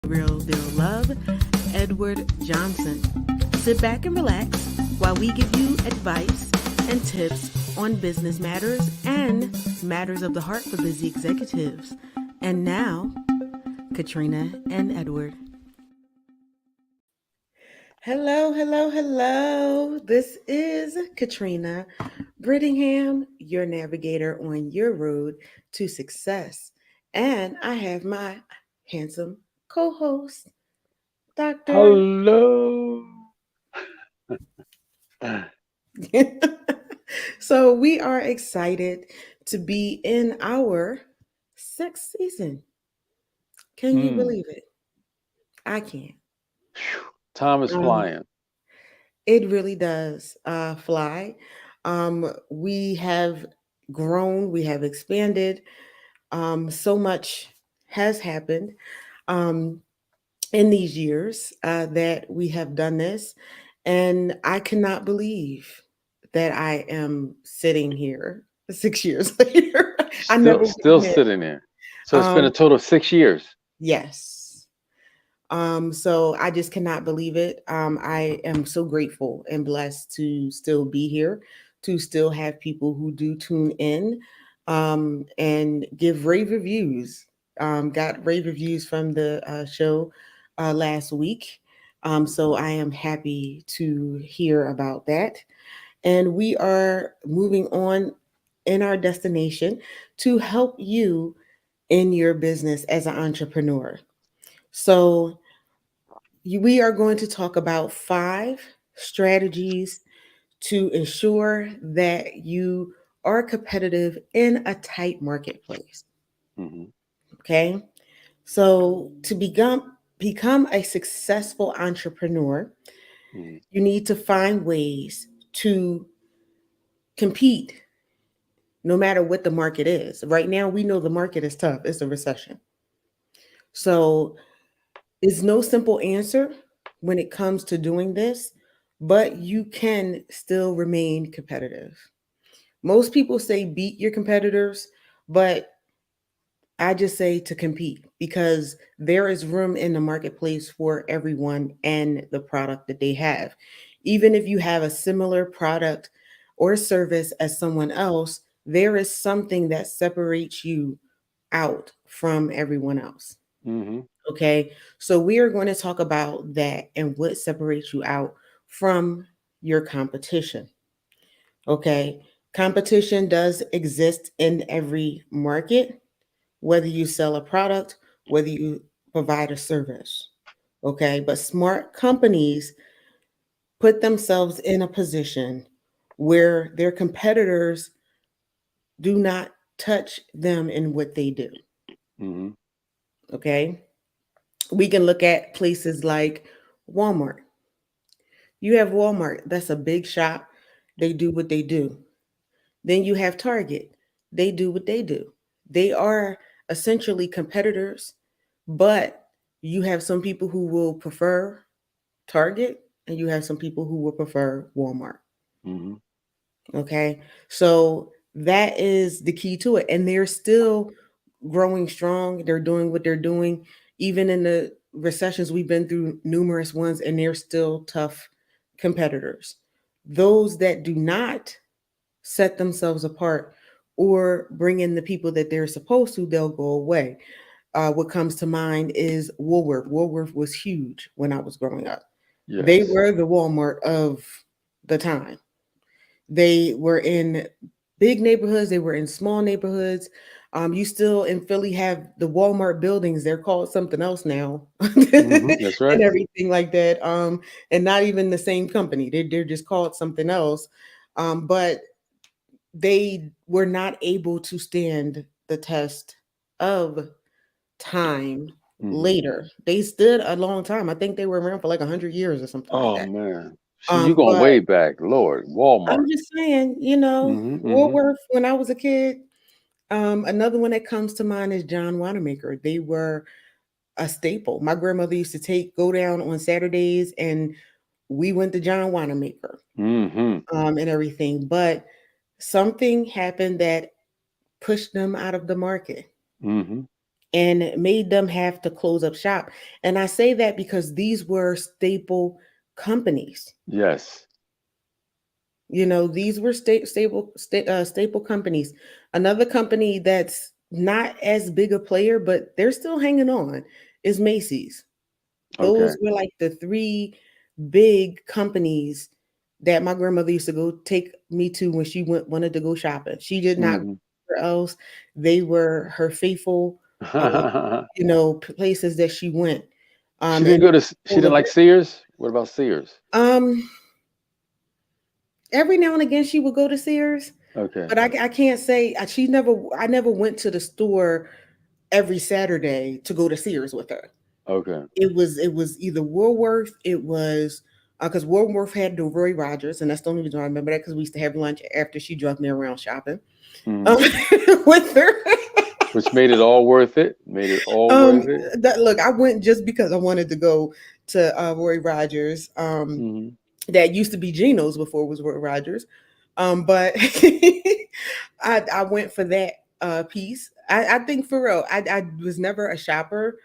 Real Deal Love, Edward Johnson. Sit back and relax while we give you advice and tips on business matters and matters of the heart for busy executives. And now, Katrina and Edward. Hello, hello, hello. This is Katrina Brittingham, your navigator on your road to success. And I have my handsome co host, Dr. Hello. So we are excited to be in our sixth season. Can you Hmm. believe it? I can't. Phew. Time is Um, flying. it really does fly. We have grown, we have expanded. So much has happened um, in these years that we have done this. And I cannot believe that I am sitting here 6 years later. I Still, never would still admit. sitting there. So it's been a Um, total of 6 years. yes. So I just cannot believe it. I am so grateful and blessed to still be here, to still have people who do tune in and give rave reviews. Got rave reviews from the show last week. So I am happy to hear about that. And we are moving on in our destination to help you in your business as an entrepreneur. So we are going to talk about 5 strategies to ensure that you are competitive in a tight marketplace. Hmm. Okay. So to become a successful entrepreneur, Hmm. you need to find ways to compete no matter what the market is. Right now, we know the market is tough, it's a recession. So it's no simple answer when it comes to doing this, but you can still remain competitive. Most people say beat your competitors, but I just say to compete because there is room in the marketplace for everyone and the product that they have. Even if you have a similar product or service as someone else, there is something that separates you out from everyone else. Hmm. Okay. So we are going to talk about that and what separates you out from your competition. Okay. Competition does exist in every market, whether you sell a product, whether you provide a service. Okay. But smart companies put themselves in a position where their competitors do not touch them in what they do. Hmm. Okay. We can look at places like Walmart. You have Walmart, that's a big shop. They do what they do. Then you have Target. They do what they do. They are essentially competitors, but you have some people who will prefer Target and you have some people who will prefer Walmart. Hmm. Okay. So that is the key to it. And they're still growing strong. They're doing what they're doing. Even in the recessions, we've been through numerous ones, and they're still tough competitors. Those that do not set themselves apart or bring in the people that they're supposed to, they'll go away. What comes to mind is Woolworth. Woolworth was huge when I was growing up. They Yes. were the Walmart of the time. They were in big neighborhoods, they were in small neighborhoods. You still in Philly have the Walmart buildings, they're called something else now. That's And right. everything like that. And not even the same company. They're just called something else. But they were not able to stand the test of time Hmm. later. They stood a long time. I think they were around for like 100 years or something like Oh that. man. See, you going But way back, Lord. I'm Walmart. just saying, Hmm. Hmm. Woolworth when I was a kid. Another one that comes to mind is John Wanamaker. They were a staple. My grandmother used to go down on Saturdays, and we went to John Wanamaker Hmm. and everything. But something happened that pushed them out of the market. Hmm. and made them have to close up shop. And I say that because these were staple companies. Yes. These were staple companies. Another company that's not as big a player, but they're still hanging on, is Macy's. Okay. Those were like the three big companies that my grandmother used to go take me to when she wanted to go shopping. She did not go Mhm. anywhere else. They were her faithful, uh, places that she went. She didn't And go to. She full didn't of like Sears. What about Sears? um, every now and again she would go to Sears, Okay. but I can't say she never. I never went to the store every Saturday to go to Sears with her. Okay. It was either Woolworth. It was because Woolworth had the Roy Rogers, and that's the only reason I remember that because we used to have lunch after she drove me around shopping um, Mhm. with her. Which made it all worth it. Made it all um, worth it. look, I went just because I wanted to go to Roy Rogers. Mhm. That used to be Geno's before it was Roy Rogers. But I went for that piece. I think for real, I was never a shopper.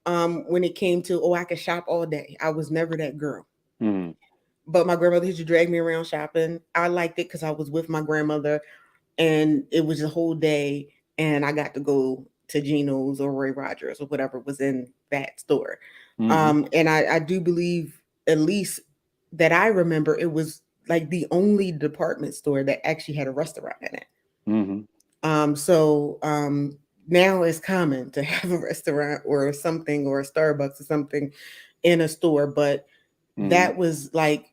When it came to, I could shop all day. I was never that girl. Mhm. But my grandmother used to drag me around shopping. I liked it because I was with my grandmother, and it was a whole day, and I got to go to Geno's or Roy Rogers or whatever was in that store. Mhm. And I do believe, at least that I remember, it was like the only department store that actually had a restaurant in it. Mhm. So now it's common to have a restaurant or something or a Starbucks or something in a store, but Mhm. that was like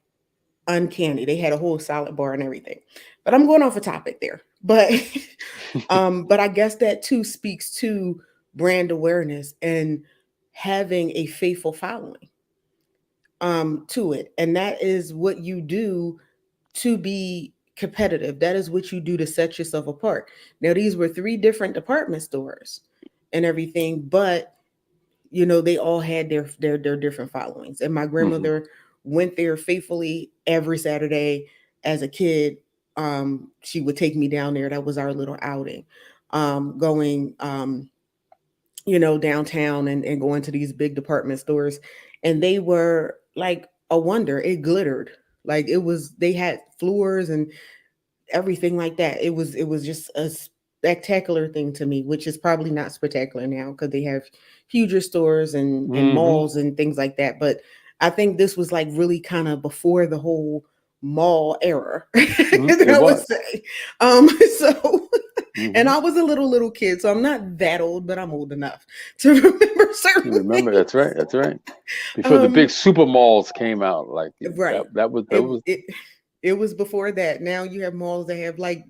uncanny. They had a whole salad bar and everything. But I'm going off a topic there. But I guess that too speaks to brand awareness and having a faithful following to it. And that is what you do to be competitive. That is what you do to set yourself apart. Now these were three different department stores and everything, but they all had their different followings. And my Mhm. grandmother went there faithfully every Saturday as a kid. She would take me down there. That was our little outing. Going downtown and going to these big department stores. And they were like a wonder. It glittered. Like they had floors and everything like that. It was just a spectacular thing to me, which is probably not spectacular now because they have huger stores and Mhm. malls and things like that. But I think this was like really kind of before the whole mall era. Mhm. that It I would was. say. Um, so and Mhm. I was a little kid, so I'm not that old, but I'm old enough to remember You certain remember? things. That's right. That's right. Before the big Um, super malls came out, like right. that It was. it it was before that. Now you have malls that have like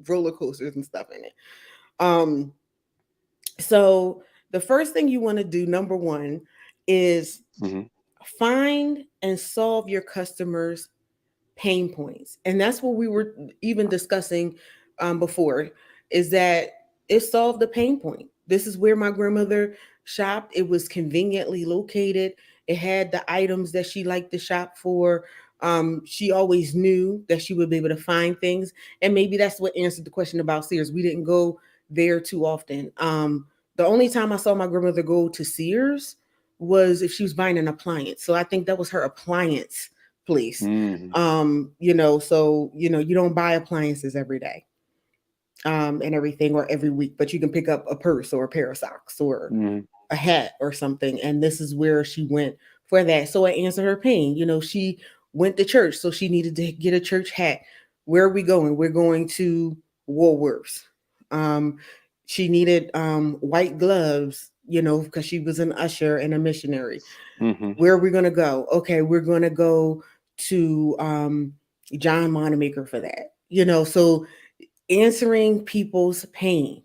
roller coasters and stuff in it. Um, so the first thing you want to do, number one, is Mhm. find and solve your customers' pain points. And that's what we were even discussing before, is that it solved the pain point. This is where my grandmother shopped. It was conveniently located. It had the items that she liked to shop for. She always knew that she would be able to find things. And maybe that's what answered the question about Sears. We didn't go there too often. The only time I saw my grandmother go to Sears was if she was buying an appliance. So I think that was her appliance place. Mhm. So you don't buy appliances every day and everything or every week, but you can pick up a purse or a pair of socks or Mhm. a hat or something. And this is where she went for that. So it answered her pain. She went to church, so she needed to get a church hat. Where are we going? We're going to Woolworths. Um, she needed white gloves, because she was an usher and a missionary. Mhm. Where are we going to go? Okay, we're going to go to John Moneymaker for that. So answering people's pain.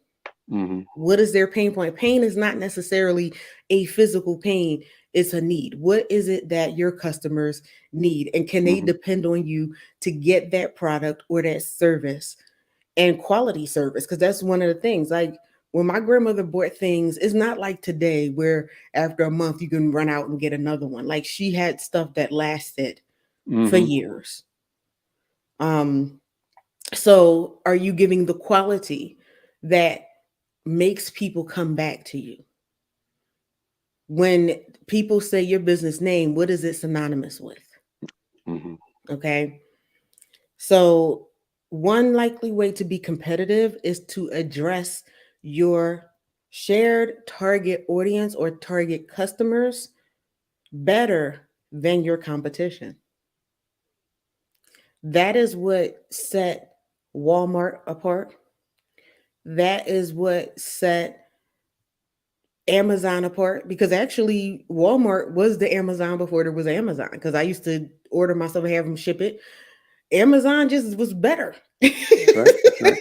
Mhm. What is their pain point? Pain is not necessarily a physical pain, it's a need. What is it that your customers need? And can they Mhm. depend on you to get that product or that service and quality service? Because that's one of the things. Like when my grandmother bought things, it's not like today where after a month you can run out and get another one. Like she had stuff that lasted for Mhm. years. Um, so are you giving the quality that makes people come back to you? When people say your business name, what is it synonymous with? Mhm. Okay. So, one likely way to be competitive is to address your shared target audience or target customers better than your competition. That is what set Walmart apart. That is what set Amazon apart, because actually Walmart was the Amazon before there was Amazon, because I used to order myself and have them ship it. Amazon just was better. That's right. That's right.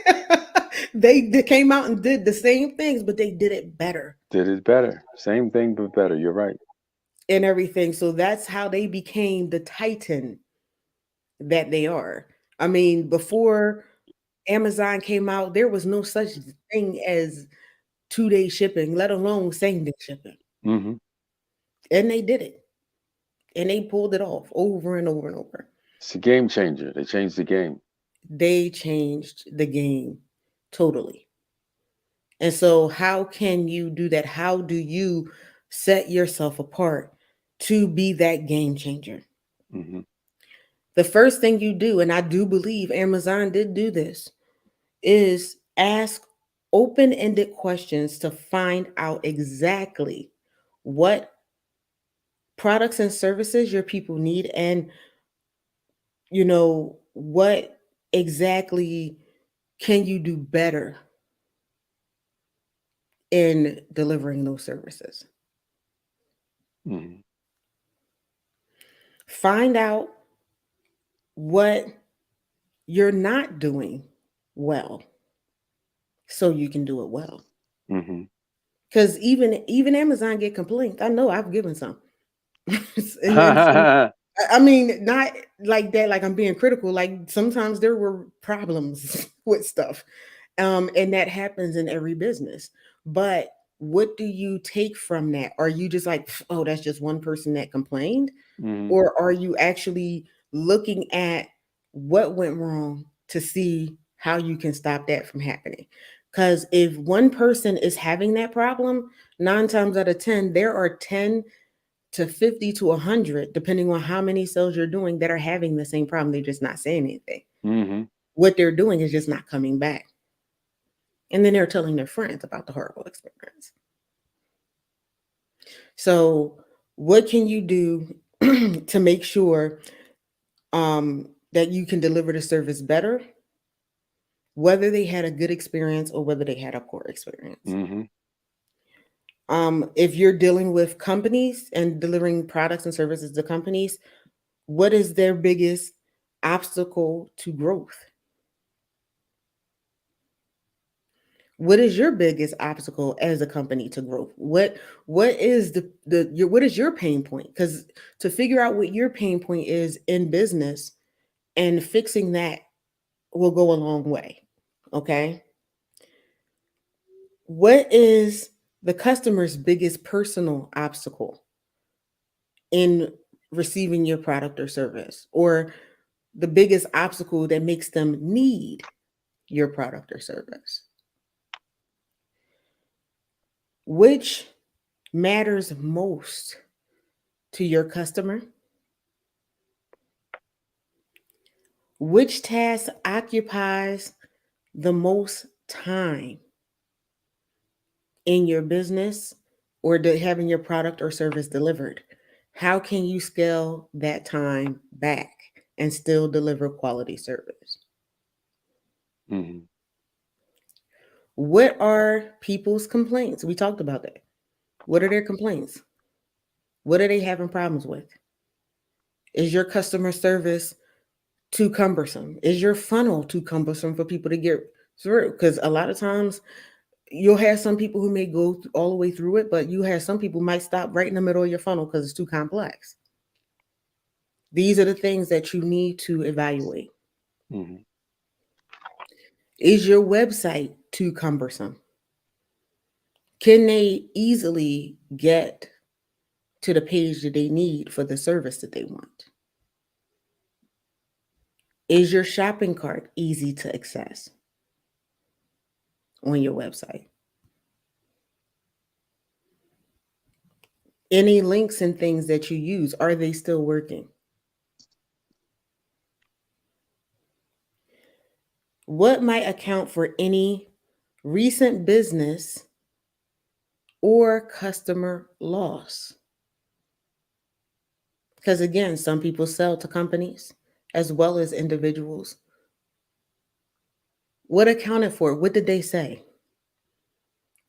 They came out and did the same things, but they did it better Did it better. Same thing, but better. You're right. and everything. So that's how they became the titan that they are. I mean, before Amazon came out, there was no such thing as 2 day shipping, let alone same day shipping. Mhm. And they did it. And they pulled it off over and over and over. It's a game changer. They changed the game. They changed the game totally. And so, how can you do that? How do you set yourself apart to be that game changer? Mhm. The first thing you do, and I do believe Amazon did do this, is ask open ended questions to find out exactly what products and services your people need, and what exactly can you do better in delivering those services. Mhm. Find out what you're not doing well so you can do it well. Mhm. Because even Amazon get complaints. I know I've given some. And I mean, not like that, like I'm being critical. Like sometimes there were problems with stuff. And that happens in every business. But what do you take from that? Are you just like, oh, that's just one person that complained? Mhm. Or are you actually looking at what went wrong to see how you can stop that from happening? Because if one person is having that problem, 9 times out of 10, there are 10 to 50 to 100, depending on how many sales you're doing, that are having the same problem. They're just not saying anything. Mhm. What they're doing is just not coming back. And then they're telling their friends about the horrible experience. So, what can you do to make sure that you can deliver the service better, whether they had a good experience or whether they had a poor experience? Mhm. If you're dealing with companies and delivering products and services to companies, what is their biggest obstacle to growth? What is your biggest obstacle as a company to growth? What is what is your pain point? Because to figure out what your pain point is in business and fixing that will go a long way. Okay. What is the customer's biggest personal obstacle in receiving your product or service, or the biggest obstacle that makes them need your product or service? Which matters most to your customer? Which task occupies the most time in your business or having your product or service delivered? How can you scale that time back and still deliver quality service? Mhm. What are people's complaints? We talked about that. What are their complaints? What are they having problems with? Is your customer service too cumbersome? Is your funnel too cumbersome for people to get through? Because a lot of times you'll have some people who may go all the way through it, but you have some people who might stop right in the middle of your funnel because it's too complex. These are the things that you need to evaluate. Mhm. Is your website too cumbersome? Can they easily get to the page that they need for the service that they want? Is your shopping cart easy to access on your website? Any links and things that you use, are they still working? What might account for any recent business or customer loss? Because again, some people sell to companies as well as individuals. What accounted for it? What did they say?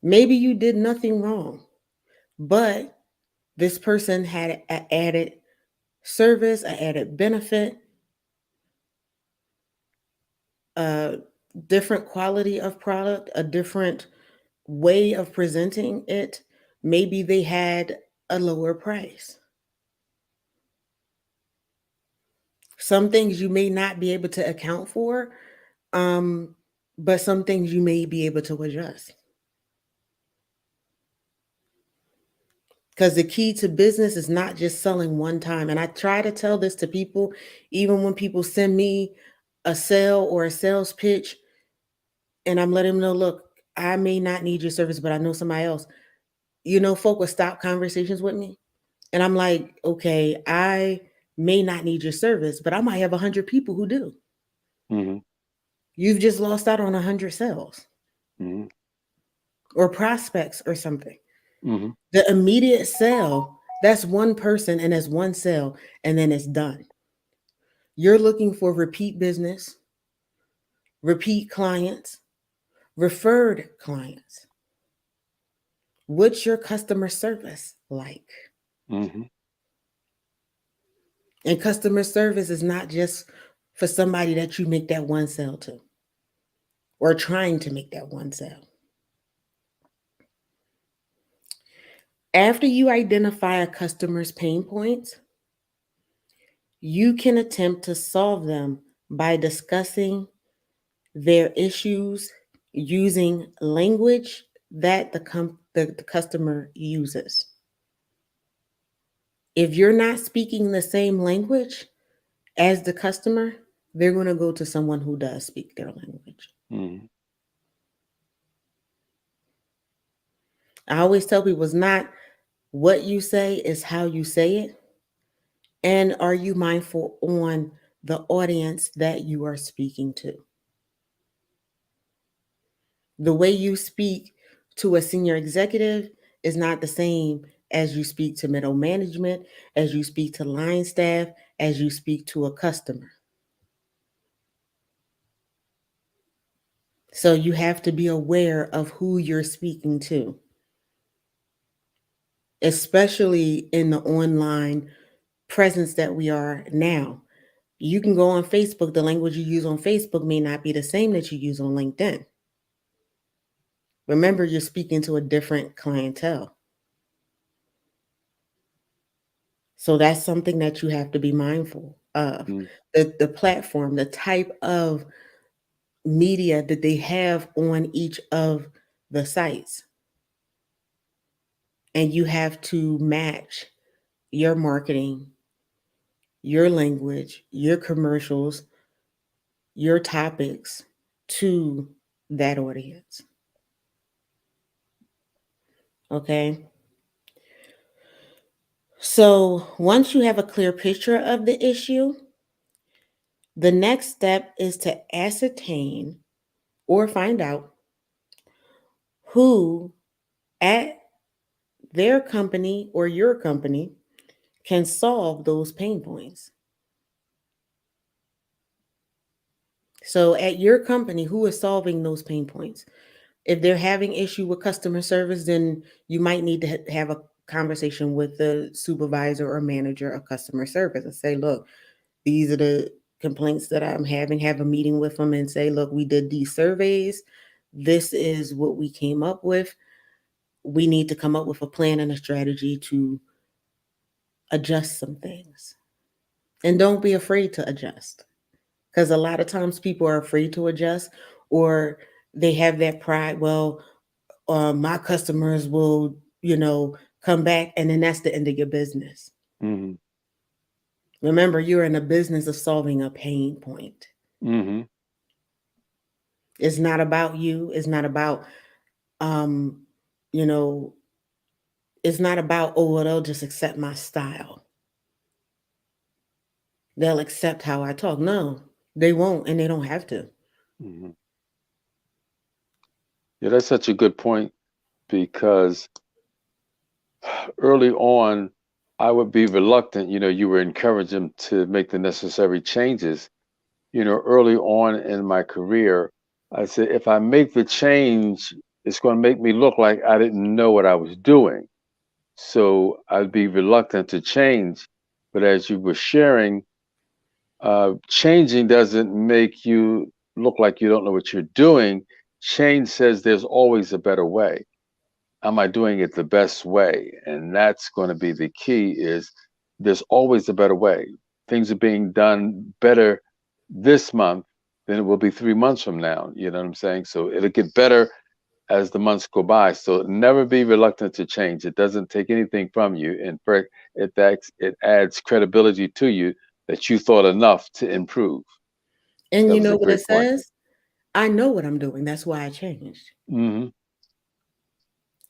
Maybe you did nothing wrong, but this person had an added service, an added benefit, a different quality of product, a different way of presenting it. Maybe they had a lower price. Some things you may not be able to account for, um, but some things you may be able to adjust. Because the key to business is not just selling one time. And I try to tell this to people, even when people send me a sale or a sales pitch, and I'm letting them know, look, I may not need your service, but I know somebody else. Folk will stop conversations with me. And I'm like, okay, I may not need your service, but I might have 100 people who do. Mm-hmm. You've just lost out on 100 sales Mm-hmm. or prospects or something. Mm-hmm. The immediate sale, that's one person and that's one sale, and then it's done. You're looking for repeat business, repeat clients, referred clients. What's your customer service like? Mm-hmm. And customer service is not just for somebody that you make that one sale to or trying to make that one sale. After you identify a customer's pain points, you can attempt to solve them by discussing their issues using language that the customer uses. If you're not speaking the same language as the customer, they're going to go to someone who does speak their language. Mm-hmm. I always tell people it's not what you say, is how you say it. And are you mindful on the audience that you are speaking to? The way you speak to a senior executive is not the same as you speak to middle management, as you speak to line staff, as you speak to a customer. So you have to be aware of who you're speaking to, especially in the online presence that we are now. You can go on Facebook, the language you use on Facebook may not be the same that you use on LinkedIn. Remember, you're speaking to a different clientele. So that's something that you have to be mindful of. The platform, the type of media that they have on each of the sites. And you have to match your marketing, your language, your commercials, your topics to that audience. Okay. So once you have a clear picture of the issue, the next step is to ascertain or find out who at their company or your company can solve those pain points. So at your company, who is solving those pain points? If they're having issue with customer service, then you might need to have a conversation with the supervisor or manager of customer service and say, look, these are the complaints that I'm having. Have a meeting with them and say, look, we did these surveys. This is what we came up with. We need to come up with a plan and a strategy to adjust some things. And don't be afraid to adjust, because a lot of times people are afraid to adjust, or they have that pride. Well, my customers will, come back, and then that's the end of your business. Mm-hmm. Remember, you're in a business of solving a pain point. Mm-hmm. It's not about you. It's not about, um, you know, It's not about, oh, well, they'll just accept my style. They'll accept how I talk. No, they won't, and they don't have to. Hmm. Yeah, that's such a good point because early on, I would be reluctant. You were encouraging them to make the necessary changes. Early on in my career, I said, if I make the change, it's going to make me look like I didn't know what I was doing. So I'd be reluctant to change. But as you were sharing, changing doesn't make you look like you don't know what you're doing. Change says there's always a better way. Am I doing it the best way? And that's going to be the key is there's always a better way. Things are being done better this month than it will be 3 months from now. You know what I'm saying? So it'll get better as the months go by. So never be reluctant to change. It doesn't take anything from you. In fact, it adds credibility to you that you thought enough to improve. And That you was know a what it great point. says? I know what I'm doing. That's why I changed. Hmm.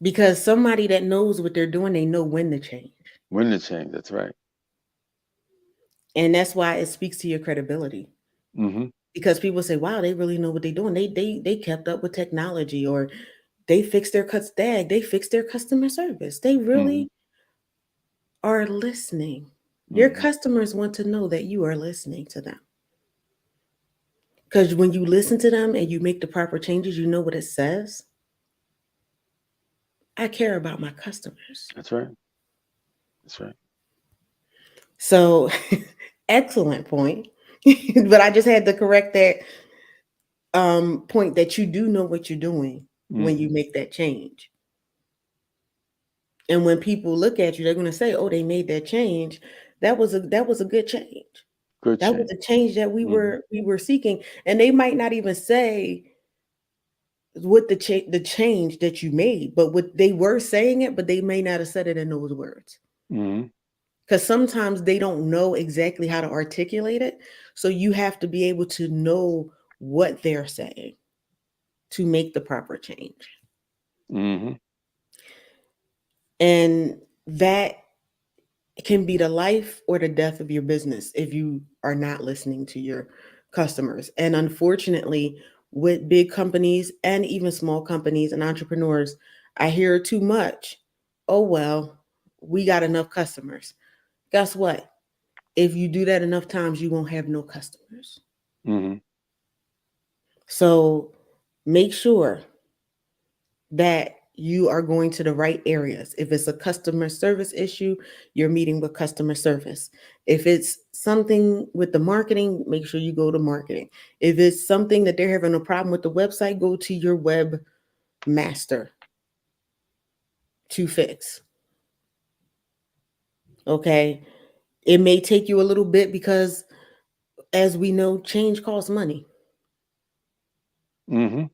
Because somebody that knows what they're doing, they know when to change. When to change. That's right. And that's why it speaks to your credibility. Hmm. Because people say, wow, they really know what they're doing. They kept up with technology, or they fixed their cuts dag, they fixed their customer service. They Hmm. really are listening. Your Hmm. customers want to know that you are listening to them. Because when you listen to them and you make the proper changes, you know what it says. I care about my customers. That's right. That's right. So, excellent point. But I just had to correct that point that you do know what you're doing when you Hmm. make that change. And when people look at you, they're going to say, "Oh, they made that change. That was a good change. Good That was change. a change that we Hmm. were seeking." And they might not even say what the change that you made, but what they were saying it, but they may not have said it in those words. Hmm. Because sometimes they don't know exactly how to articulate it. So you have to be able to know what they're saying to make the proper change. Hmm. And that can be the life or the death of your business if you are not listening to your customers. And unfortunately, with big companies and even small companies and entrepreneurs, I hear too much. Oh, well, we got enough customers. Guess what? If you do that enough times, you won't have no customers. Hmm. So make sure that you are going to the right areas. If it's a customer service issue, you're meeting with customer service. If it's something with the marketing, make sure you go to marketing. If it's something that they're having a problem with the website, go to your web master to fix. Okay. It may take you a little bit because, as we know, change costs money. Hmm.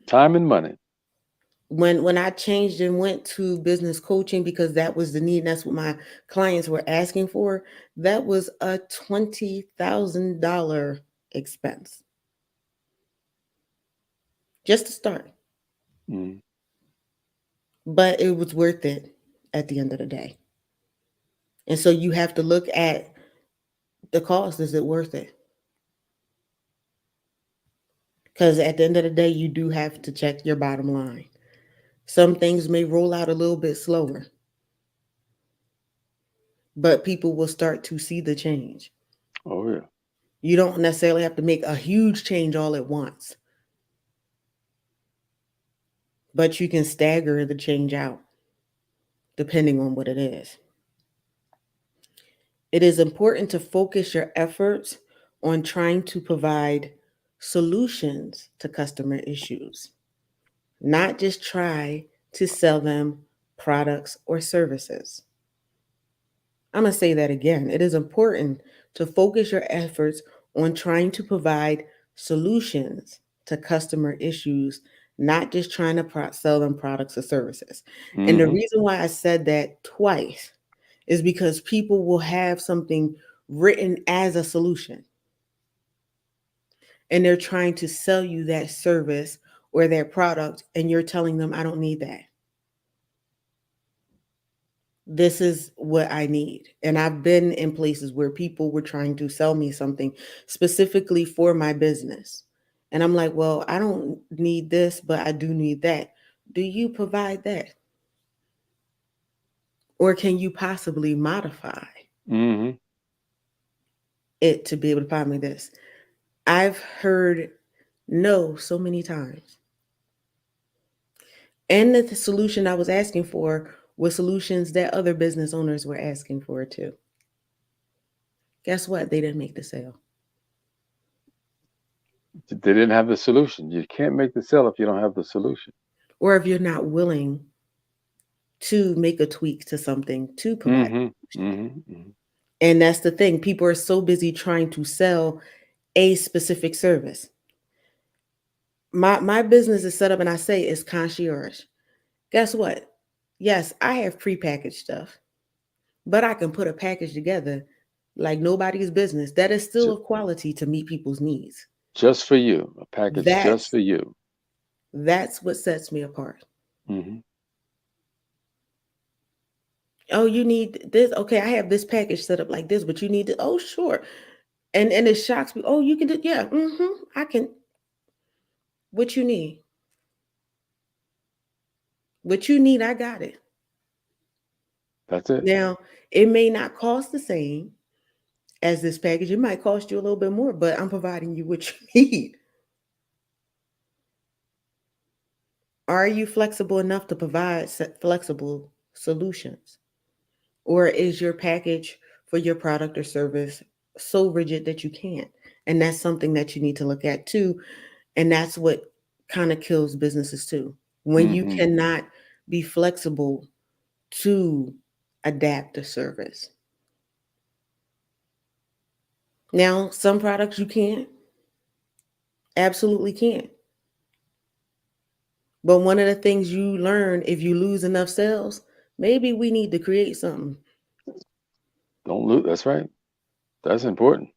Time and money. When I changed and went to business coaching because that was the need, and that's what my clients were asking for, that was a $20,000 expense just to start. Hmm. But it was worth it at the end of the day. And so you have to look at the cost. Is it worth it? Because at the end of the day, you do have to check your bottom line. Some things may roll out a little bit slower, but people will start to see the change. Oh yeah. You don't necessarily have to make a huge change all at once, but you can stagger the change out depending on what it is. It is important to focus your efforts on trying to provide solutions to customer issues, not just try to sell them products or services. I'm going to say that again. It is important to focus your efforts on trying to provide solutions to customer issues, not just trying to sell them products or services. And the Hmm. reason why I said that twice is because people will have something written as a solution and they're trying to sell you that service or their product, and you're telling them, I don't need that. This is what I need. And I've been in places where people were trying to sell me something specifically for my business. And I'm like, well, I don't need this, but I do need that. Do you provide that? Or can you possibly modify Mm-hmm. it to be able to find me this? I've heard no so many times. And the solution I was asking for was solutions that other business owners were asking for too. Guess what? They didn't make the sale. They didn't have the solution. You can't make the sale if you don't have the solution. Or if you're not willing to make a tweak to something to provide. Mm-hmm. Mm-hmm. And that's the thing. People are so busy trying to sell a specific service. My business is set up and I say it's concierge. Guess what? Yes, I have prepackaged stuff, but I can put a package together like nobody's business that is still J- of quality to meet people's needs. just for you, a package just That's for you. that's what sets me apart. Mm-hmm. Oh, you need this. Okay, I have this package set up like this, but you need it. Oh, sure. And it shocks me. Oh, you can do, yeah. I can. What you need? What you need? I got it. That's it. Now, it may not cost the same as this package. It might cost you a little bit more, but I'm providing you what you need. Are you flexible enough to provide flexible solutions? Or is your package for your product or service so rigid that you can't? And that's something that you need to look at too. And that's what kind of kills businesses too. When you Mm-hmm. cannot be flexible to adapt the service. Now, some products you can't, absolutely can't. But one of the things you learn if you lose enough sales, maybe we need to create something Don't lose. That's right. That's important.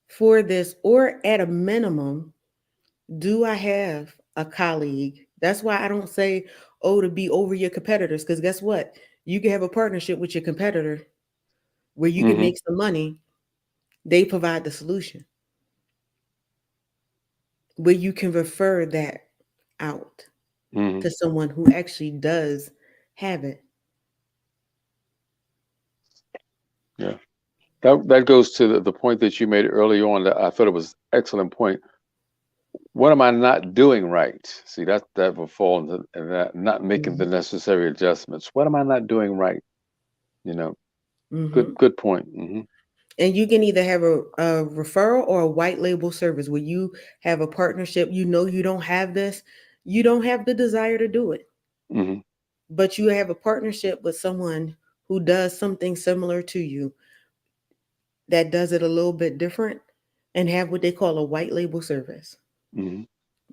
for this, or at a minimum, do I have a colleague? That's why I don't say, oh, to be over your competitors, because guess what? You can have a partnership with your competitor where you can Mm-hmm. make some money. They provide the solution where you can refer that out Mm-hmm. to someone who actually does have it. Yeah. That goes to the point that you made early on. That I thought it was excellent point. What am I not doing right? See, that will fall into that, not making the Mhm. necessary adjustments. What am I not doing right? You know, Mhm. good point. Mm-hmm. And you can either have a referral or a white label service where you have a partnership. You know, you don't have this, you don't have the desire to do it, Mm-hmm. but you have a partnership with someone who does something similar to you that does it a little bit different and have what they call a white label service. Mm-hmm.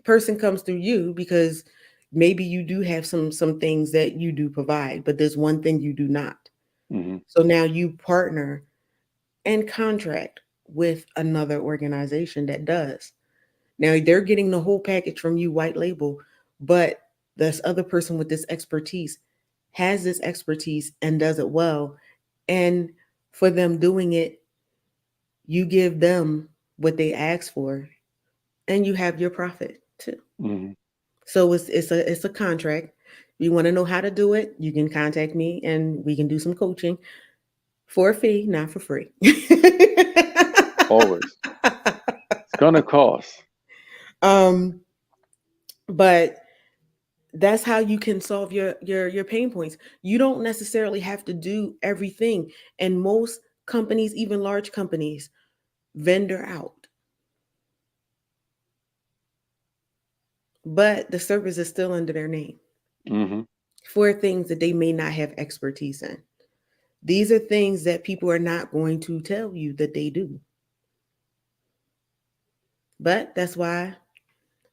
Person comes through you because maybe you do have some things that you do provide, but there's one thing you do not. Mm-hmm. So now you partner and contract with another organization that does. Now they're getting the whole package from you, white label, but this other person with this expertise has this expertise and does it well. And for them doing it, you give them what they ask for and you have your profit too. Mm-hmm. So it's a contract. If you want to know how to do it, you can contact me and we can do some coaching for a fee, not for free. Always. It's gonna cost. um, but that's how you can solve your pain points. You don't necessarily have to do everything, and most companies, even large companies, vendor out, but the service is still under their name Mm-hmm. for things that they may not have expertise in. These are things that people are not going to tell you that they do. But that's why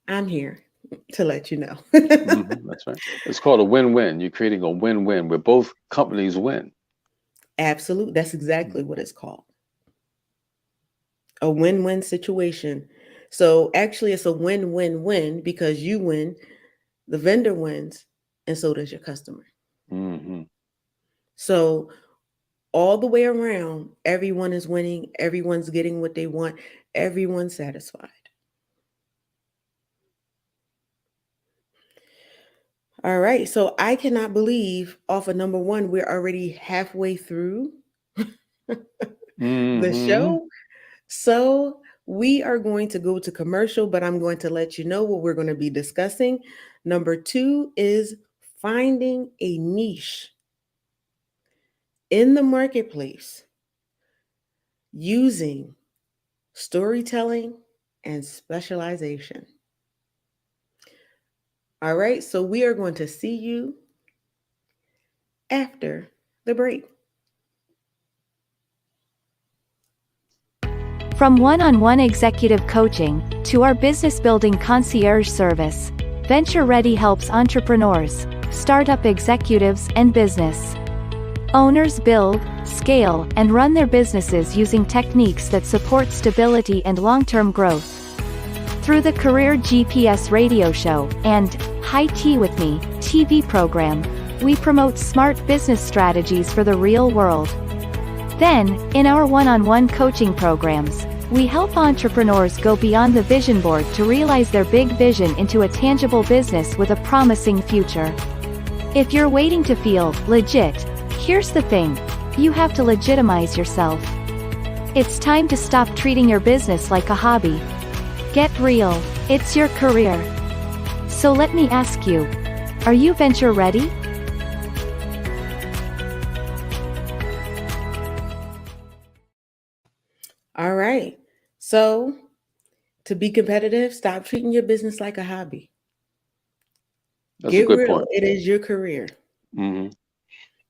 I'm here to let you know. Mm-hmm. That's right. It's called a win-win. You're creating a win-win where both companies win. Absolutely. That's exactly what it's called, a win win situation. So actually, it's a win win win because you win, the vendor wins, and so does your customer. Mm-hmm. So all the way around, everyone is winning, everyone's getting what they want, everyone's satisfied. All right, so I cannot believe off of number one, we're already halfway through the Mm-hmm. show. So we are going to go to commercial, but I'm going to let you know what we're going to be discussing. Number two is finding a niche in the marketplace using storytelling and specialization. All right, so we are going to see you after the break. From one-on-one executive coaching to our business building concierge service, Venture Ready helps entrepreneurs, startup executives, and business owners build, scale, and run their businesses using techniques that support stability and long-term growth. Through the Career GPS radio show and High Tea with Me TV program, we promote smart business strategies for the real world. Then, in our one-on-one coaching programs, we help entrepreneurs go beyond the vision board to realize their big vision into a tangible business with a promising future. If you're waiting to feel legit, here's the thing: you have to legitimize yourself. It's time to stop treating your business like a hobby. Get real, it's your career. So let me ask you, are you venture ready? All right, so to be competitive, stop treating your business like a hobby. That's a Get good real, point. it is your career. Mm-hmm.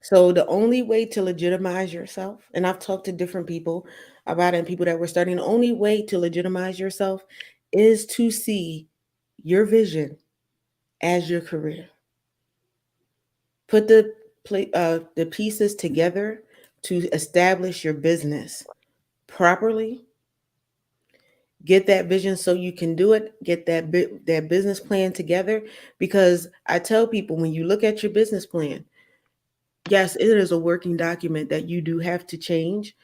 So the only way to legitimize yourself, and I've talked to different people about it and people that were starting, the only way to legitimize yourself is to see your vision as your career. Put the pieces together to establish your business properly. Get that vision so you can do it. Get that business plan together, because I tell people, when you look at your business plan, yes, it is a working document that you do have to change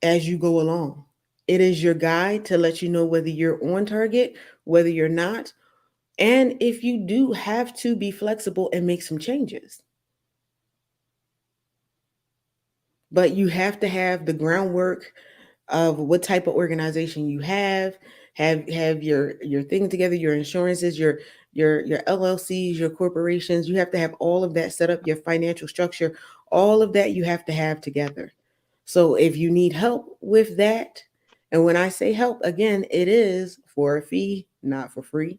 as you go along. It is your guide to let you know whether you're on target, whether you're not, and if you do have to be flexible and make some changes. But you have to have the groundwork of what type of organization you have your thing together, your insurances, your LLCs, your corporations. You have to have all of that set up, your financial structure, all of that you have to have together. So if you need help with that, and when I say help, again, it is for a fee, not for free.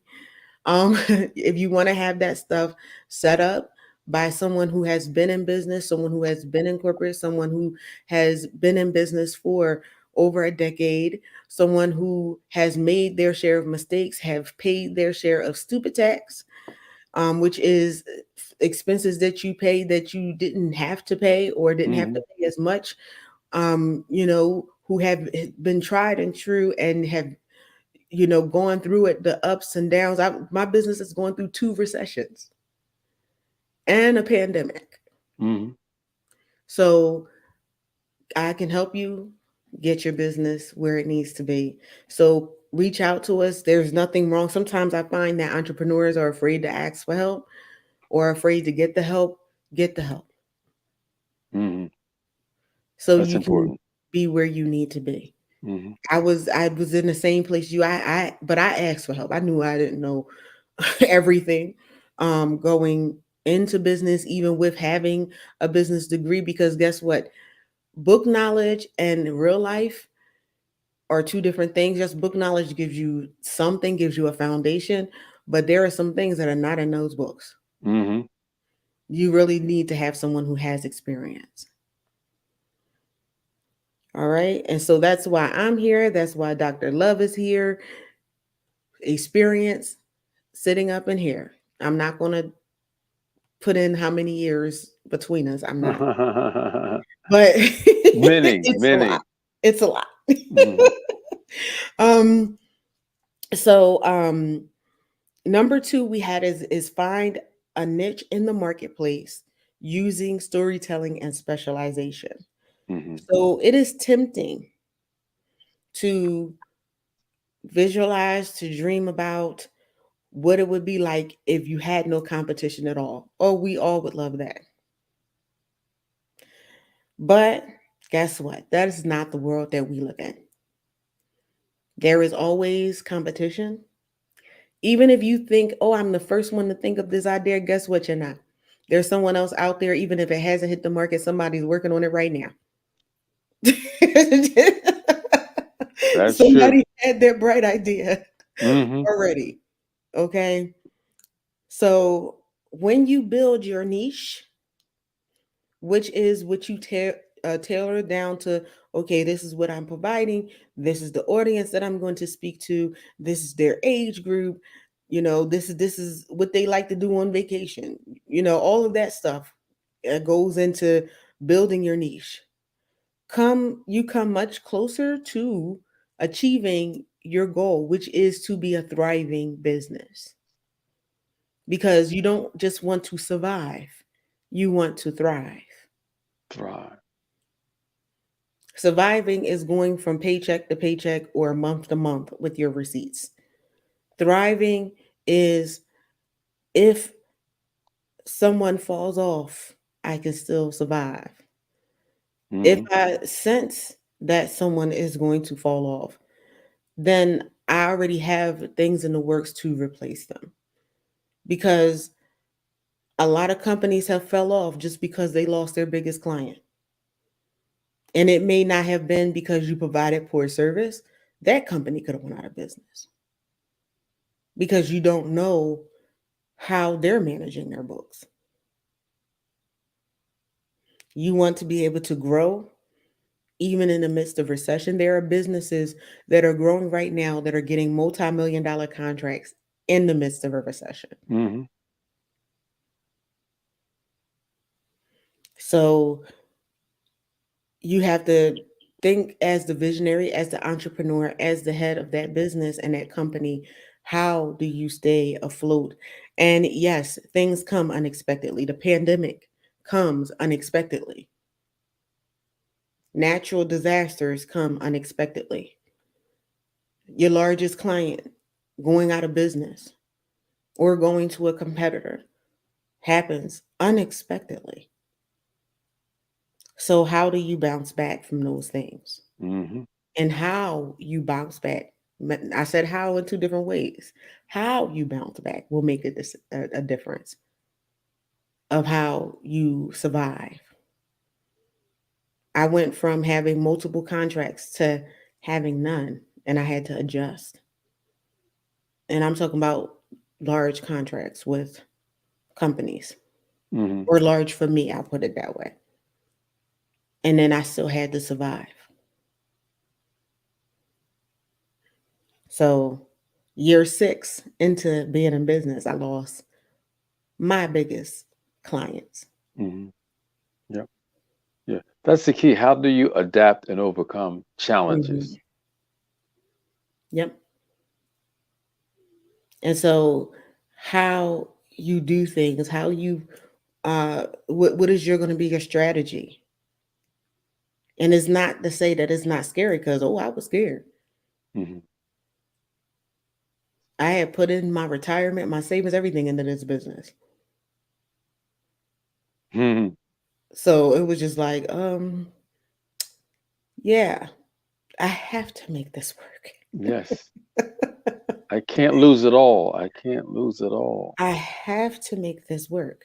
If you want to have that stuff set up by someone who has been in business, someone who has been in corporate, someone who has been in business for over a decade, someone who has made their share of mistakes, have paid their share of stupid tax, which is expenses that you pay that you didn't have to pay or didn't have Mm-hmm. to pay as much, who have been tried and true and have, gone through it, the ups and downs. My business is going through two recessions and a pandemic. Mm-hmm. So I can help you get your business where it needs to be. So reach out to us. There's nothing wrong. Sometimes I find that entrepreneurs are afraid to ask for help or afraid to get the help. Get the help Mm-hmm. so That's you can important. be where you need to be. Mm-hmm. I was in the same place you I but I asked for help. I knew I didn't know everything going into business, even with having a business degree, because guess what? Book knowledge and real life are two different things. Just book knowledge gives you something, gives you a foundation, but there are some things that are not in those books. Mm-hmm. You really need to have someone who has experience. All right. And so that's why I'm here. That's why Dr. Love is here. Experience sitting up in here. I'm not going to put in how many years between us. I'm not. But Many, it's a lot. many. It's a lot. Mm-hmm. um so number two we had is find a niche in the marketplace using storytelling and specialization. Mm-hmm. So it is tempting to visualize, to dream about what it would be like if you had no competition at all. Oh, we all would love that. But guess what? That is not the world that we live in. There is always competition. Even if you think, oh, I'm the first one to think of this idea, guess what? You're not. There's someone else out there, even if it hasn't hit the market, somebody's working on it right now. That's true. Somebody had that bright idea Mm-hmm. already. Okay. So when you build your niche, which is what you tailor down to, okay, this is what I'm providing, this is the audience that I'm going to speak to, this is their age group, this is what they like to do on vacation, all of that stuff goes into building your niche. You come much closer to achieving your goal, which is to be a thriving business, because you don't just want to survive, you want to thrive. Thrive. Surviving is going from paycheck to paycheck or month to month with your receipts. Thriving is, if someone falls off, I can still survive. If Mm-hmm. I sense that someone is going to fall off, then I already have things in the works to replace them. Because a lot of companies have fell off just because they lost their biggest client. And it may not have been because you provided poor service. That company could have went out of business because you don't know how they're managing their books. You want to be able to grow even in the midst of recession. There are businesses that are growing right now that are getting multi-million dollar contracts in the midst of a recession. Mm-hmm. So you have to think as the visionary, as the entrepreneur, as the head of that business and that company. How do you stay afloat? And yes, things come unexpectedly. The pandemic comes unexpectedly. Natural disasters come unexpectedly. Your largest client going out of business or going to a competitor happens unexpectedly. So, how do you bounce back from those things? Mm-hmm. And how you bounce back. I said how in two different ways. How you bounce back will make a difference of how you survive. I went from having multiple contracts to having none, and I had to adjust. And I'm talking about large contracts with companies, Mm-hmm. or large for me, I'll put it that way. And then I still had to survive. So, year 6 into being in business, I lost my biggest clients. Mm-hmm. Yep. Yeah. That's the key. How do you adapt and overcome Mhm. challenges? Yep. And so, how you do things, how you what is your going to be your strategy? And it's not to say that it's not scary, because I was scared. Mm-hmm. I had put in my retirement, my savings, everything into this business. Mm-hmm. So it was just like, yeah, I have to make this Yes. work. I can't lose it all. I can't lose it all. I have to make this work.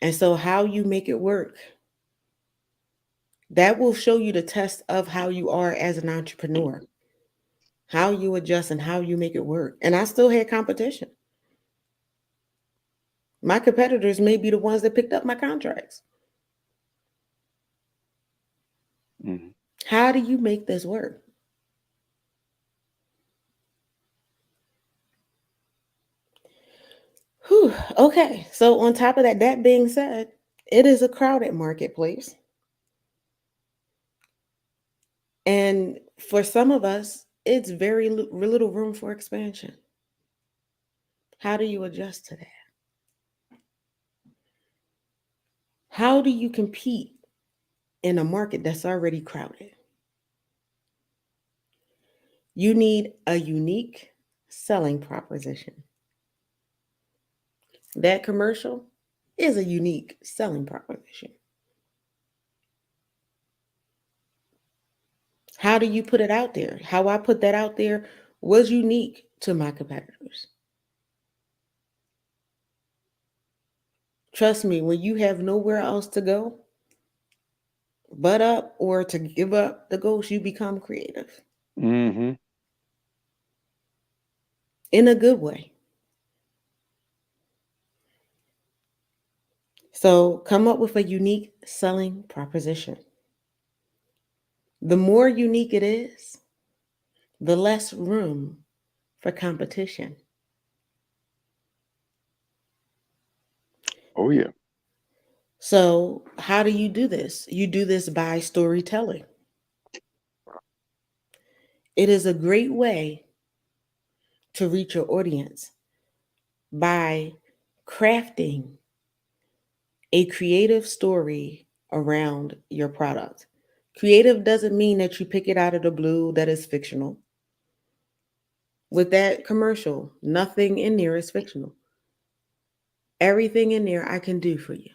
And so, how you make it work, that will show you the test of how you are as an entrepreneur, how you adjust and how you make it work. And I still had competition. My competitors may be the ones that picked up my contracts. Mm-hmm. How do you make this work? Whew. Okay. So, on top of that, that being said, it is a crowded marketplace. And for some of us, it's very little room for expansion. How do you adjust to that? How do you compete in a market that's already crowded? You need a unique selling proposition. That commercial is a unique selling proposition. How do you put it out there? How I put that out there was unique to my competitors. Trust me, when you have nowhere else to go but up or to give up the ghost, you become creative Mm-hmm. in a good way. So come up with a unique selling proposition. The more unique it is, the less room for competition. Oh yeah. So, how do you do this? You do this by storytelling. It is a great way to reach your audience by crafting a creative story around your product. Creative doesn't mean that you pick it out of the blue, that is fictional. With that commercial, nothing in there is fictional. Everything in there I can do for you.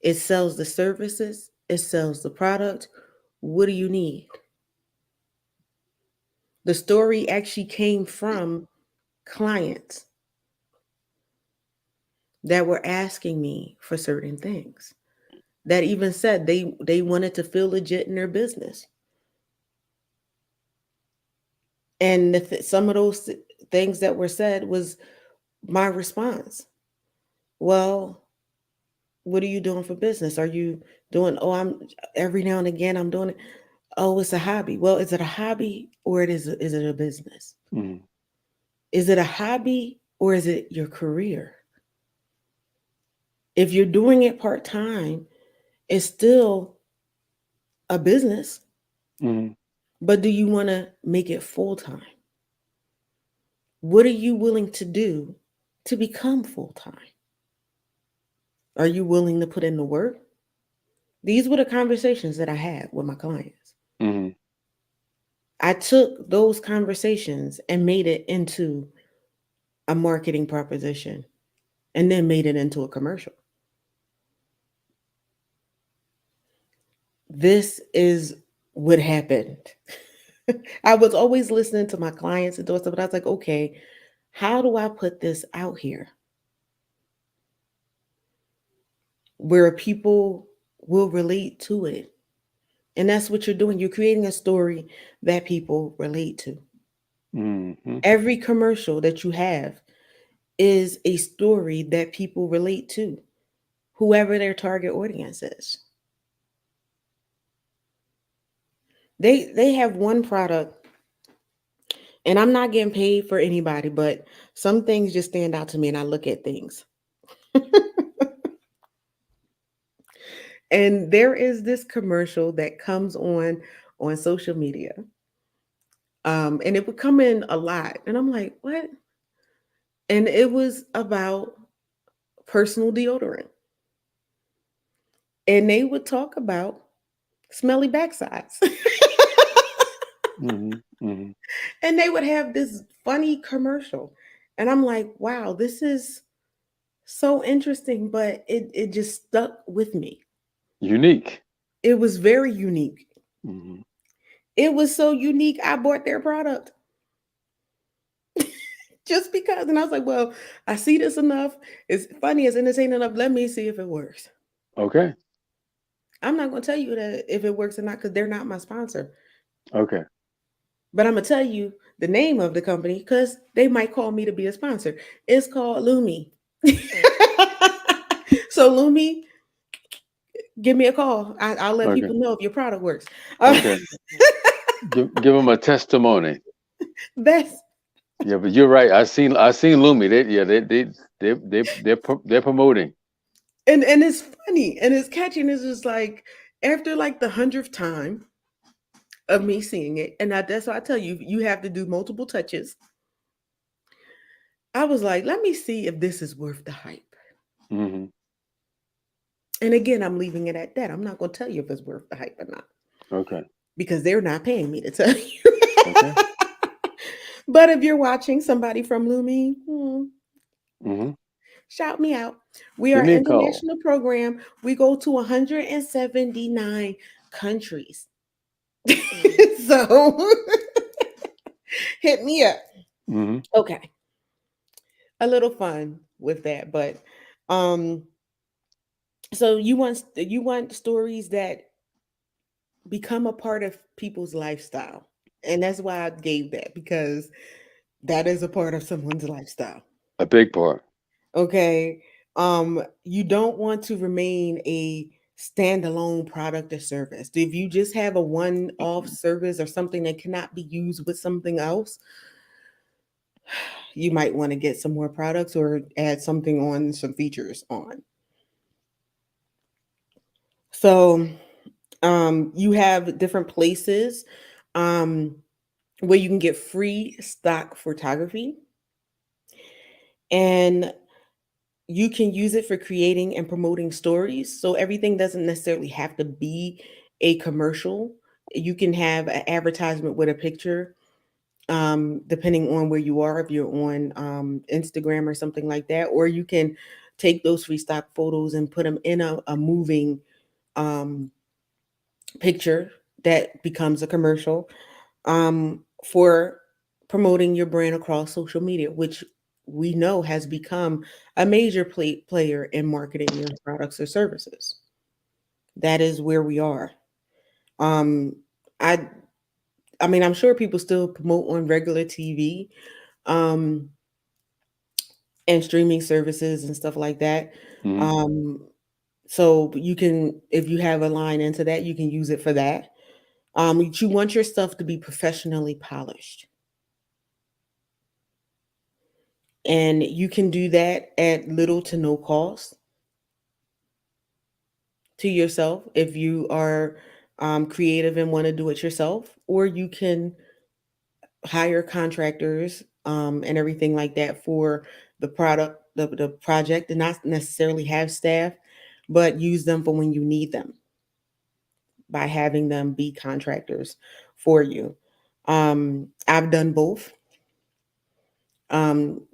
It sells the services, it sells the product. What do you need? The story actually came from clients that were asking me for certain things, that even said they wanted to feel legit in their business. And some of those things that were said was my response. Well, what are you doing for business? Are you doing, oh, I'm every now and again I'm doing it. Oh, it's a hobby. Well, is it a hobby or is it a business? Mm-hmm. Is it a hobby or is it your career? If you're doing it part-time, it's still a business, Mm-hmm. but do you want to make it full-time? What are you willing to do to become full-time? Are you willing to put in the work? These were the conversations that I had with my clients. Mm-hmm. I took those conversations and made it into a marketing proposition and then made it into a commercial. This is what happened. I was always listening to my clients and doing stuff, but I was like, okay, how do I put this out here where people will relate to it? And that's what you're doing. You're creating a story that people relate to. Mm-hmm. Every commercial that you have is a story that people relate to, whoever their target audience is. They have one product, and I'm not getting paid for anybody, but some things just stand out to me and I look at things. And there is this commercial that comes on social media. And it would come in a lot. And I'm like, what? And it was about personal deodorant. And they would talk about smelly backsides. Mm-hmm. Mm-hmm. And they would have this funny commercial. And I'm like, wow, this is so interesting, but it just stuck with me. Unique. It was very unique. Mm-hmm. It was so unique, I bought their product just because. And I was like, well, I see this enough. It's funny, it's entertaining enough. Let me see if it works. Okay. I'm not going to tell you that if it works or not because they're not my sponsor. Okay. But I'm going to tell you the name of the company because they might call me to be a sponsor. It's called Lumi. So, Lumi, give me a call. I'll let Okay. people know if your product works. Okay. Give them a testimony. That's Yeah, but you're right. I seen Lumi. They're promoting. and it's funny and it's catchy and it's just like after like the 100th time of me seeing it, and that's why I tell you, you have to do multiple touches. I was like, let me see if this is worth the hype. Mm-hmm. And again, I'm leaving it at that. I'm not going to tell you if it's worth the hype or not Okay. because they're not paying me to tell you. Okay. But if you're watching somebody from Lumi, Hmm. shout me out. We Give are me an a call. international program. We go to 179 countries. So hit me up. Hmm. Okay. A little fun with that, but um so you want stories that become a part of people's lifestyle. And that's why I gave that because that is a part of someone's lifestyle. A big part. Okay. You don't want to remain a standalone product or service. If you just have a one-off service or something that cannot be used with something else, you might want to get some more products or add something on, some features on. So, you have different places um where you can get free stock photography, and you can use it for creating and promoting stories. So everything doesn't necessarily have to be a commercial. You can have an advertisement with a picture, depending on where you are, if you're on Instagram or something like that, or you can take those free stock photos and put them in a moving um, picture that becomes a commercial for promoting your brand across social media, which we know has become a major player in marketing your products or services. That is where we are. Um, I I mean, I'm sure people still promote on regular TV um, and streaming services and stuff like that. Hmm. Um, so you can, if you have a line into that, you can use it for that. You want your stuff to be professionally polished. And you can do that at little to no cost to yourself if you are creative and want to do it yourself, or you can hire contractors and everything like that for the project, and not necessarily have staff, but use them for when you need them by having them be contractors for you. I've done both.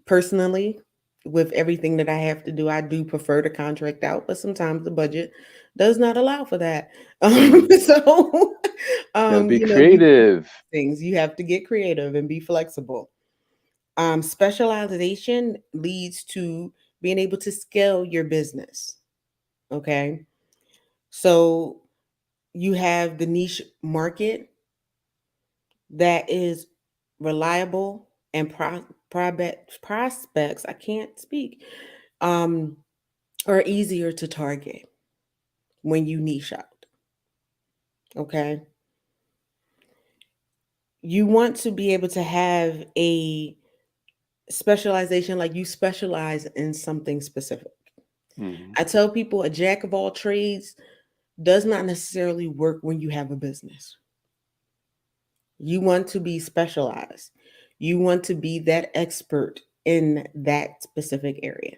Personally, with everything that I have to do, I do prefer to contract out, but sometimes the budget does not allow for that. Hmm. So, Gotta be you creative. things you have to get creative and be flexible. Specialization leads to being able to scale your business. Okay, so you have the niche market that is reliable and prospects. I can't speak. Um, are easier to target when you niche out. Okay. You want to be able to have a specialization, like you specialize in something specific. Hmm. I tell people a jack of all trades does not necessarily work when you have a business. You want to be specialized, you want to be that expert in that specific area.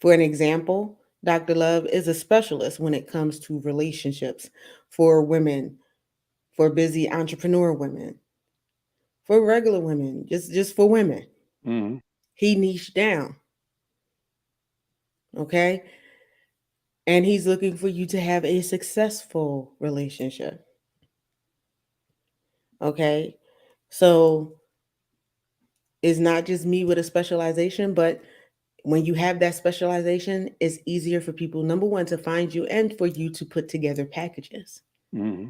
For an example, Dr. Love is a specialist when it comes to relationships for women, for busy entrepreneur women, for regular women, just for women. Hmm. He niched down, okay? And he's looking for you to have a successful relationship, okay? So it's not just me with a specialization, but when you have that specialization, it's easier for people, number one, to find you and for you to put together packages. Hmm.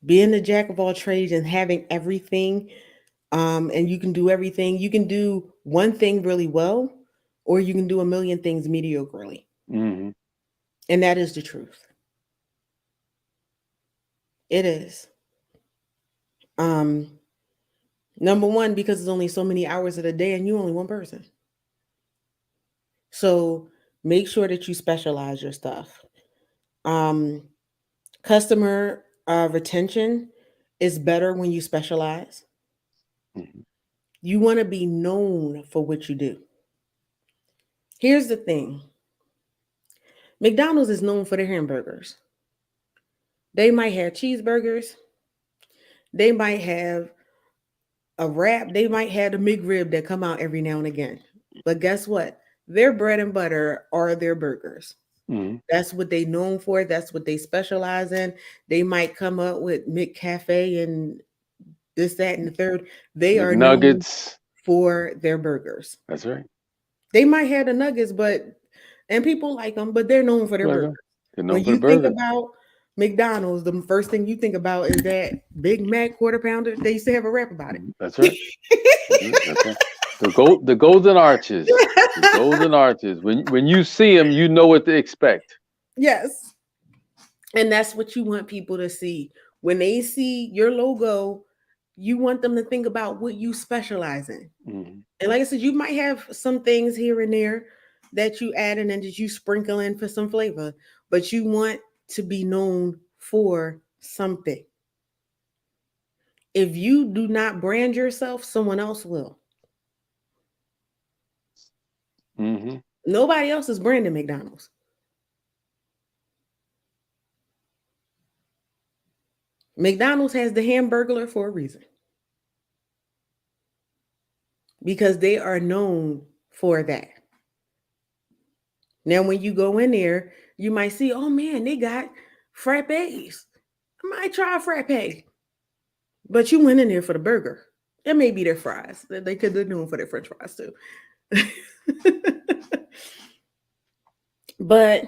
Being the jack of all trades and having everything, and you can do everything. You can do one thing really well, or you can do a million things mediocrely. Hmm. And that is the truth. It is. Um, Number one, because there's only so many hours of the day and you only one person. So make sure that you specialize your stuff. Um, Customer retention is better when you specialize. Hmm. You want to be known for what you do. Here's the thing. McDonald's is known for their hamburgers. They might have cheeseburgers. They might have a wrap. They might have a McRib that come out every now and again. But guess what? Their bread and butter are their burgers. Hmm. That's what they known for. That's what they specialize in. They might come up with McCafe and this, that, and the third. They are known McNuggets. for their burgers. That's right. They might have the nuggets, but and people like them, but they're known for their Like burgers. 'em. They're When known for the you think burger. about McDonald's, the first thing you think about is that Big Mac quarter pounder. They used to have a rap about it. Mhm. That's right. That's right. The golden arches. The golden arches. When you see them, you know what to expect. Yes. And that's what you want people to see. When they see your logo, you want them to think about what you specialize in. Hmm. And like I said, you might have some things here and there that you add in and that you sprinkle in for some flavor, but you want to be known for something. If you do not brand yourself, someone else will. Hmm. Nobody else is branding McDonald's. McDonald's has the Hamburglar for a reason because they are known for that. Now, when you go in there, you might see, oh man, they got frappes. I might try a frappe, but you went in there for the burger. It may be their fries. They could be known for their French fries too. But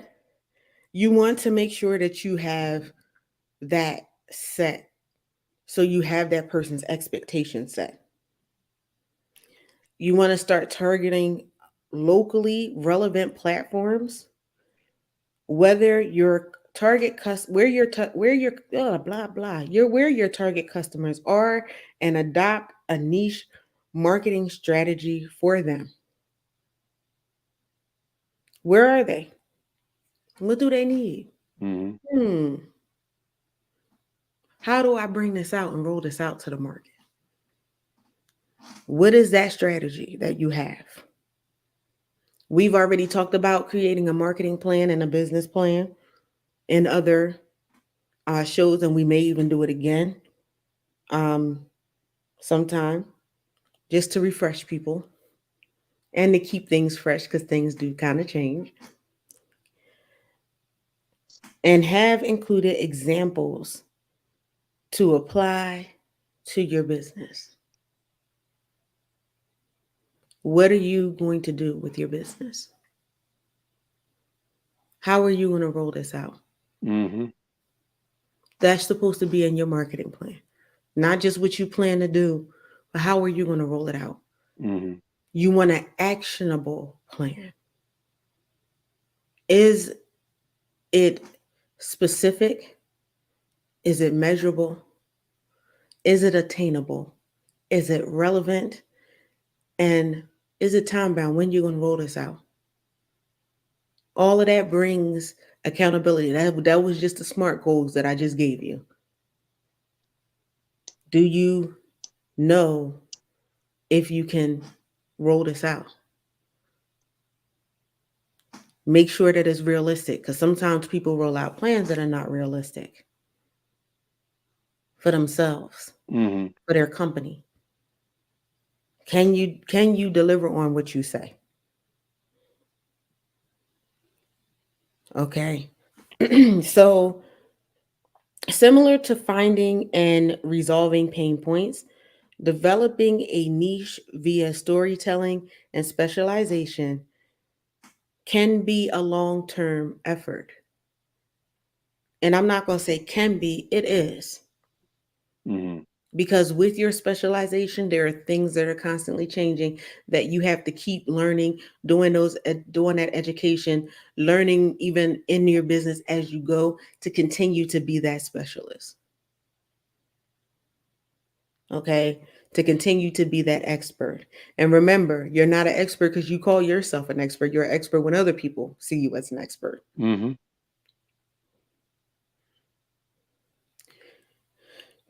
you want to make sure that you have that set. So you have that person's expectation set. You want to start targeting locally relevant platforms, whether your where your blah blah where your target customers are, and adopt a niche marketing strategy for them. Where are they? What do they need? Hmm. Hmm. How do I bring this out and roll this out to the market? What is that strategy that you have? We've already talked about creating a marketing plan and a business plan in other shows, and we may even do it again um, sometime just to refresh people and to keep things fresh because things do kind of change. And have included examples to apply to your business. What are you going to do with your business? How are you going to roll this out? Hmm. That's supposed to be in your marketing plan. Not just what you plan to do, but how are you going to roll it out? Hmm. You want an actionable plan. Is it specific? Is it measurable? Is it attainable? Is it relevant? And is it time bound? When you're going to roll this out? All of that brings accountability. That was just the SMART goals that I just gave you. Do you know if you can roll this out? Make sure that it's realistic because sometimes people roll out plans that are not realistic for themselves, Hmm. for their company. Can you deliver on what you say? Okay. So similar to finding and resolving pain points, developing a niche via storytelling and specialization can be a long-term effort. And I'm not going to say can be, it is. Hmm. Because with your specialization, there are things that are constantly changing that you have to keep learning, doing that education, learning even in your business as you go to continue to be that specialist. Okay, to continue to be that expert. And remember, you're not an expert because you call yourself an expert. You're an expert when other people see you as an expert. Hmm.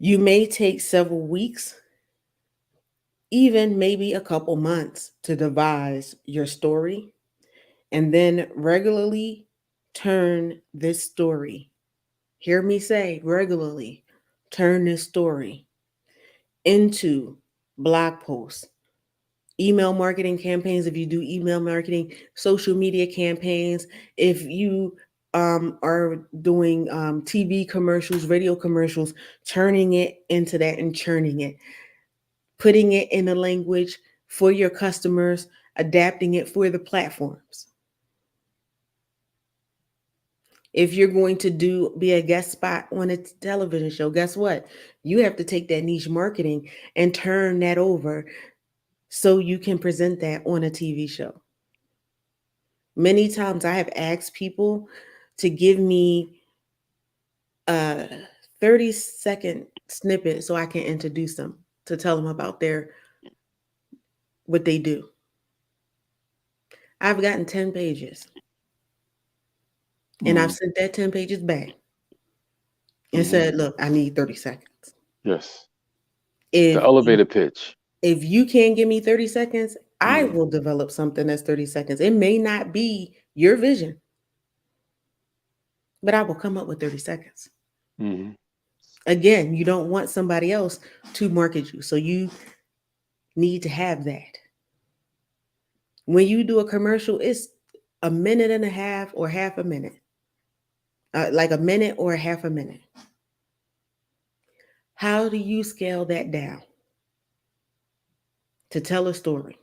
You may take several weeks, even maybe a couple months to devise your story and then regularly turn this story, hear me say regularly, turn this story into blog posts, email marketing campaigns, if you do email marketing, social media campaigns, if you are doing TV commercials, radio commercials, turning it into that and churning it, putting it in a language for your customers, adapting it for the platforms. If you're going to be a guest spot on a television show, guess what? You have to take that niche marketing and turn that over so you can present that on a TV show. Many times I have asked people to give me a 30-second snippet so I can introduce them, to tell them about what they do. I've gotten 10 pages and I've Mm-hmm. sent that 10 pages back and Mm-hmm. said, look, I need 30 seconds. Yes. The If elevator pitch. if you can't give me 30 seconds, I Mm-hmm. will develop something that's 30 seconds. It may not be your vision, but I will come up with 30 seconds. Mm-hmm. Again, you don't want somebody else to market you. So you need to have that. When you do a commercial, it's a minute and a half or half a minute, like a minute or half a minute. How do you scale that down to tell a story?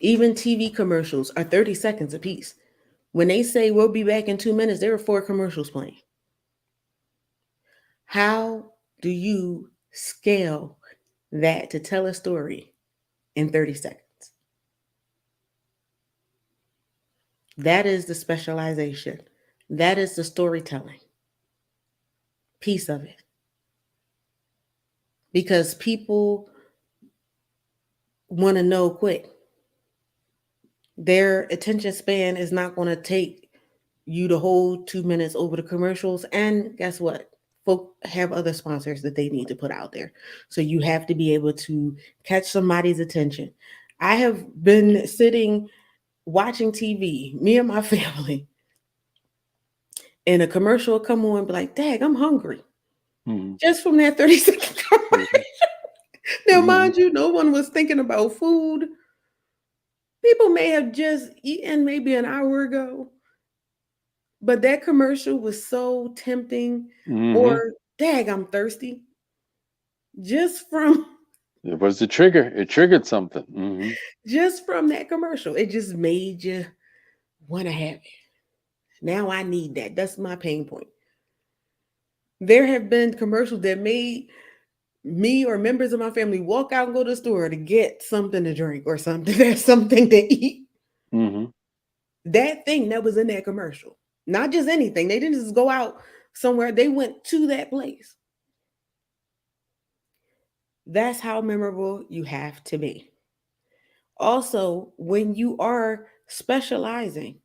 Even TV commercials are 30 seconds apiece. When they say we'll be back in 2 minutes, there are 4 commercials playing. How do you scale that to tell a story in 30 seconds? That is the specialization. That is the storytelling piece of it. Because people want to know quick. Their attention span is not going to take you the whole 2 minutes over the commercials. And guess what? Folk have other sponsors that they need to put out there. So you have to be able to catch somebody's attention. I have been sitting watching TV, me and my family, and a commercial will come on and be like, Dag, I'm hungry. Mm-hmm. Just from that 30-second commercial. Now, Mm-hmm. mind you, no one was thinking about food. People may have just eaten maybe an hour ago, but that commercial was so tempting. Mm-hmm. Or, Dag, I'm thirsty. Just from It was the trigger. It triggered something. Mm-hmm. just from that commercial, it just made you want to have it. Now I need that. That's my pain point. There have been commercials that made me or members of my family walk out and go to the store to get something to drink or something. There's something to eat. Mm-hmm. That thing that was in that commercial, not just anything. They didn't just go out somewhere. They went to that place. That's how memorable you have to be. Also, when you are specializing,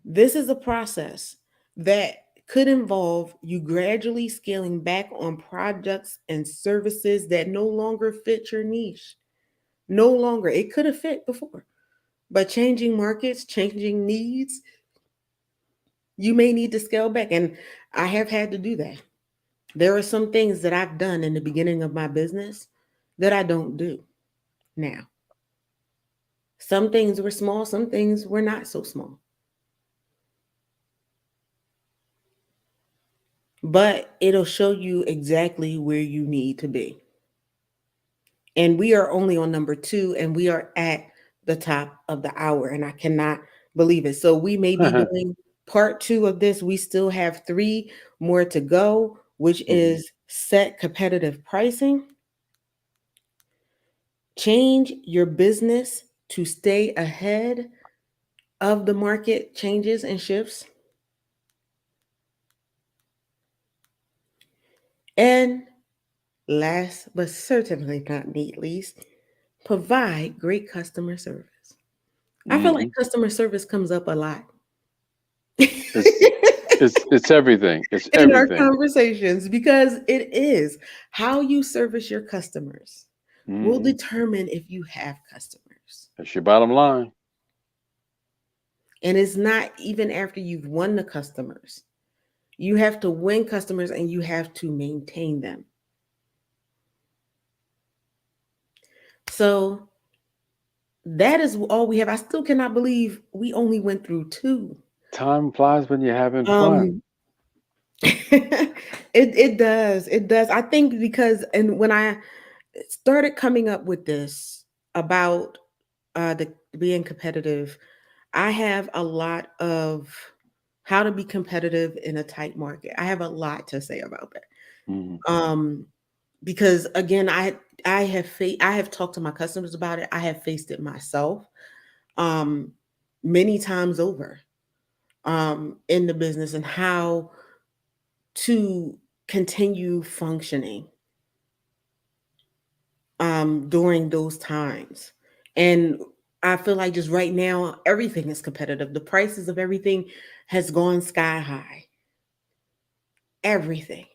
this is a process that could involve you gradually scaling back on products and services that no longer fit your niche. No longer. It could have fit before, but changing markets, changing needs, you may need to scale back. And I have had to do that. There are some things that I've done in the beginning of my business that I don't do now. Some things were small, some things were not so small. But it'll show you exactly where you need to be. And we are only on number 2, and we are at the top of the hour, and I cannot believe it. So we may be doing part 2 of this. We still have 3 more to go, which is set competitive pricing, change your business to stay ahead of the market changes and shifts, and last but certainly not least, provide great customer service. I feel like Mm-hmm. customer service comes up a lot It's it's everything. It's in our everything. conversations, because it is how you service your customers will Mm-hmm. determine if you have customers. That's your bottom line. And it's not even after you've won the customers. You have to win customers and you have to maintain them. So that is all we have. I still cannot believe we only went through two. Time flies when you're having fun. Um, it does. It does. I think because and when I started coming up with this about the being competitive, I have a lot of how to be competitive in a tight market. I have a lot to say about Hmm. that. Because again, I have talked to my customers about it. I have faced it myself um many times over in the business and how to continue functioning during those times. And I feel like just right now everything is competitive. The prices of everything has gone sky high. Everything.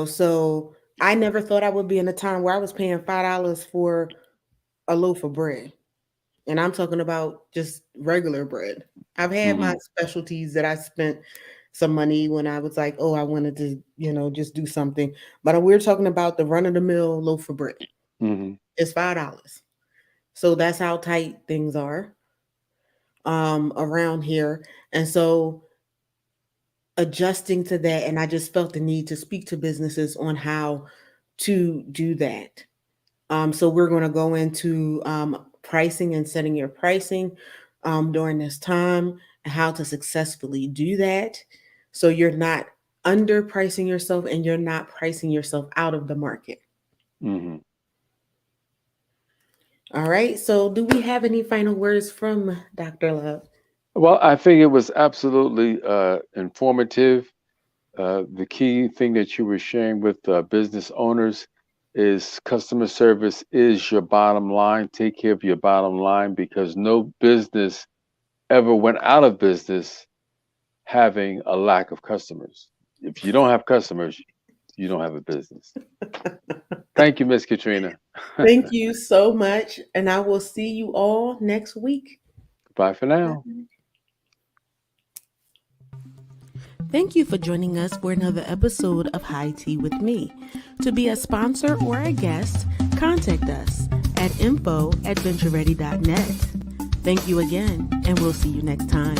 So I never thought I would be in a time where I was paying $5 for a loaf of bread. And I'm talking about just regular bread. I've had my Hmm. specialties that I spent some money when I was like, oh, I wanted to, just do something. But we're talking about the run of the mill loaf of bread. Hmm. It's $5. So that's how tight things are around here. And so adjusting to that, and I just felt the need to speak to businesses on how to do that. So we're going to go into pricing and setting your pricing during this time and how to successfully do that. So you're not underpricing yourself and you're not pricing yourself out of the market. Hmm. All right. So do we have any final words from Dr. Love? Well, I think it was absolutely informative. The key thing that you were sharing with business owners is customer service is your bottom line. Take care of your bottom line because no business ever went out of business having a lack of customers. If you don't have customers, you don't have a business. Thank you, Miss Katrina. Thank you so much. And I will see you all next week. Bye for now. Thank you for joining us for another episode of High Tea with Me. To be a sponsor or a guest, contact us at info@ventureready.net. Thank you again, and we'll see you next time.